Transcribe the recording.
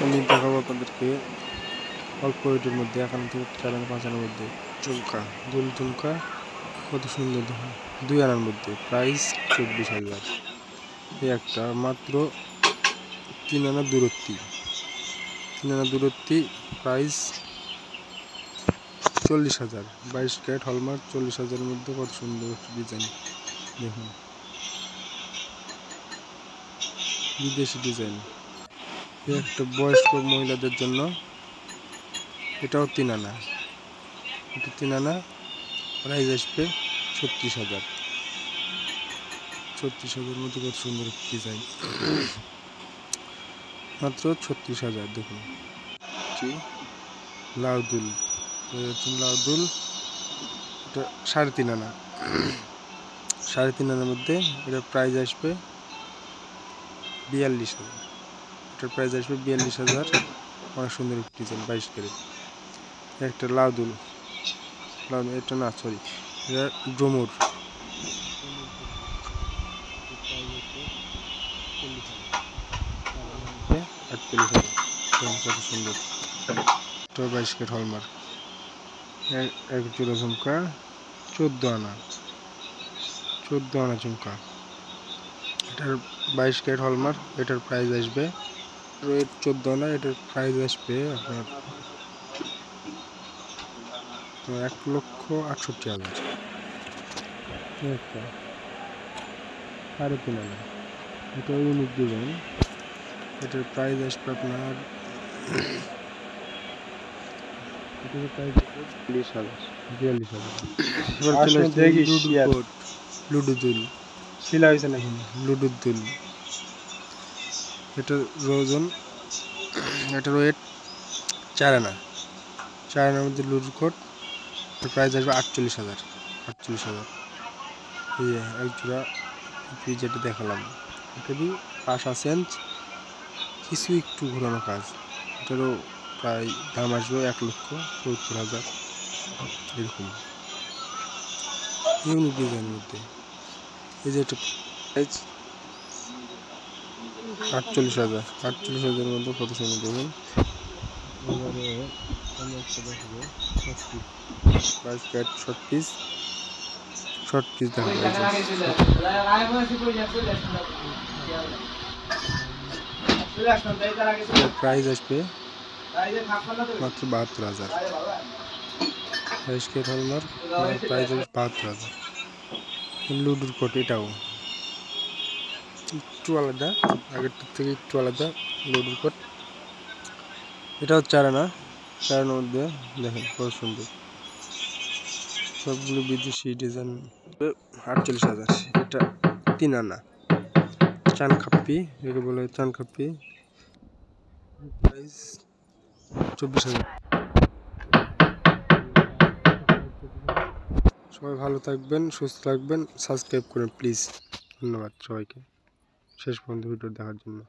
আমি দেখাবো আপনাদেরকে অল্প ওয়েটের মধ্যে 51 থেকে 4 আনা 5 আনার মধ্যে ঝুমকা, দুল ঝুমকা কত সুন্দর দেখুন। 2 আনার মধ্যে প্রাইস 24,000। এই একটা মাত্র 3 আনা দূরত্ব, 3 আনা দূরত্ব প্রাইস 40,000। 22 ক্যারেট হলমার্ক 40,000 এর মধ্যে কত সুন্দর একটা ডিজাইন দেখুন, বিদেশি ডিজাইন। একটা বয়স্ক মহিলাদের জন্য, এটাও 3 আনা, এটা 3 আনা, প্রাইস আসবে 36,000। 36,000 মধ্যে কত সুন্দর ডিজাইন, মাত্র 36,000। দেখুন লাউদুল, লাউদুল এটা 3.5 আনা, 3.5 আনার মধ্যে এটার প্রাইস আসবে 42,000। এটার প্রাইস আসবে 42,000। অনেক সুন্দর ডিজাইন, 22 ক্যারেট। একটা লাউদুল, এটা না সরি, এটা ড্রমুর, কত সুন্দর, 22 ক্যারেট হলমার্ক। এক জোড়া ঝুমকা 14 আনা, 14 আনা ঝুমকা, এটার 22 ক্যারেট হলমার্ক। এটার প্রাইস আসবে 14 আনা, এটার প্রাইস আসবে আপনার 1,68,000। একটা 3.5 আনা, এটা ইউনিক ডিজাইন, এটার প্রাইস আসবে আপনার 42,000। লুডুদুল শিলা হয়েছে নাকি, লুডুদুল, এটার ওজন, এটার ওয়েট 4 আনা, 4 আনার মধ্যে লুডুর কোট। এটার প্রাইস আসবে 48,000। 48,000। এই এক জোড়া যেটা দেখালাম, এটারই 5 সেন্ট, কিছু একটু ঘোরানো কাজ। এটারও প্রায় দাম আসবে 1,70,000 এরকম, ইউনিক ডিজাইনের মধ্যে। এই যে এটা প্রাইস 48,000। 48,000 মধ্যে কত সুন্দর দেখুন। এবারে আমি একটা দেখাবো short piece, short piece, short piece দেখাবো। প্রাইস আসবে মাত্র 72,000। 22 ক্যারেট হলমার্ক, প্রাইস আসবে 72,000। লুডুর কোট, এটাও একটু আলাদা, আগেরটার থেকে একটু আলাদা লুডুর কোট। এটাও 4 আনা, 4 আনার মধ্যে দেখেন কত সুন্দর, সবগুলো বিদেশি ডিজাইন। 48,000। এটা 3 আনা চানখাপ্পি, একে বলে চানখাপ্পি, প্রাইস 24,000। সবাই ভালো থাকবেন, সুস্থ থাকবেন, সাবস্ক্রাইব করুন প্লিজ। ধন্যবাদ সবাইকে শেষ পর্যন্ত ভিডিও দেখার জন্য।